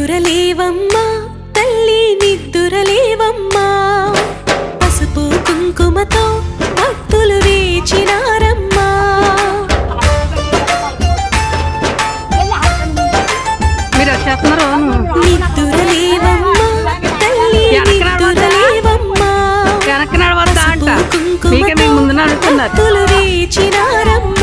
నిద్దురలేవమ్మా తల్లి నిద్దురలేవమ్మా పసుపు కుంకుమతో భక్తులు వేచినారమ్మా నిద్దురలేవమ్మా తల్లి నిద్దురలేవమ్మా పసుపు కుంకుమతో భక్తులు వేచినారమ్మా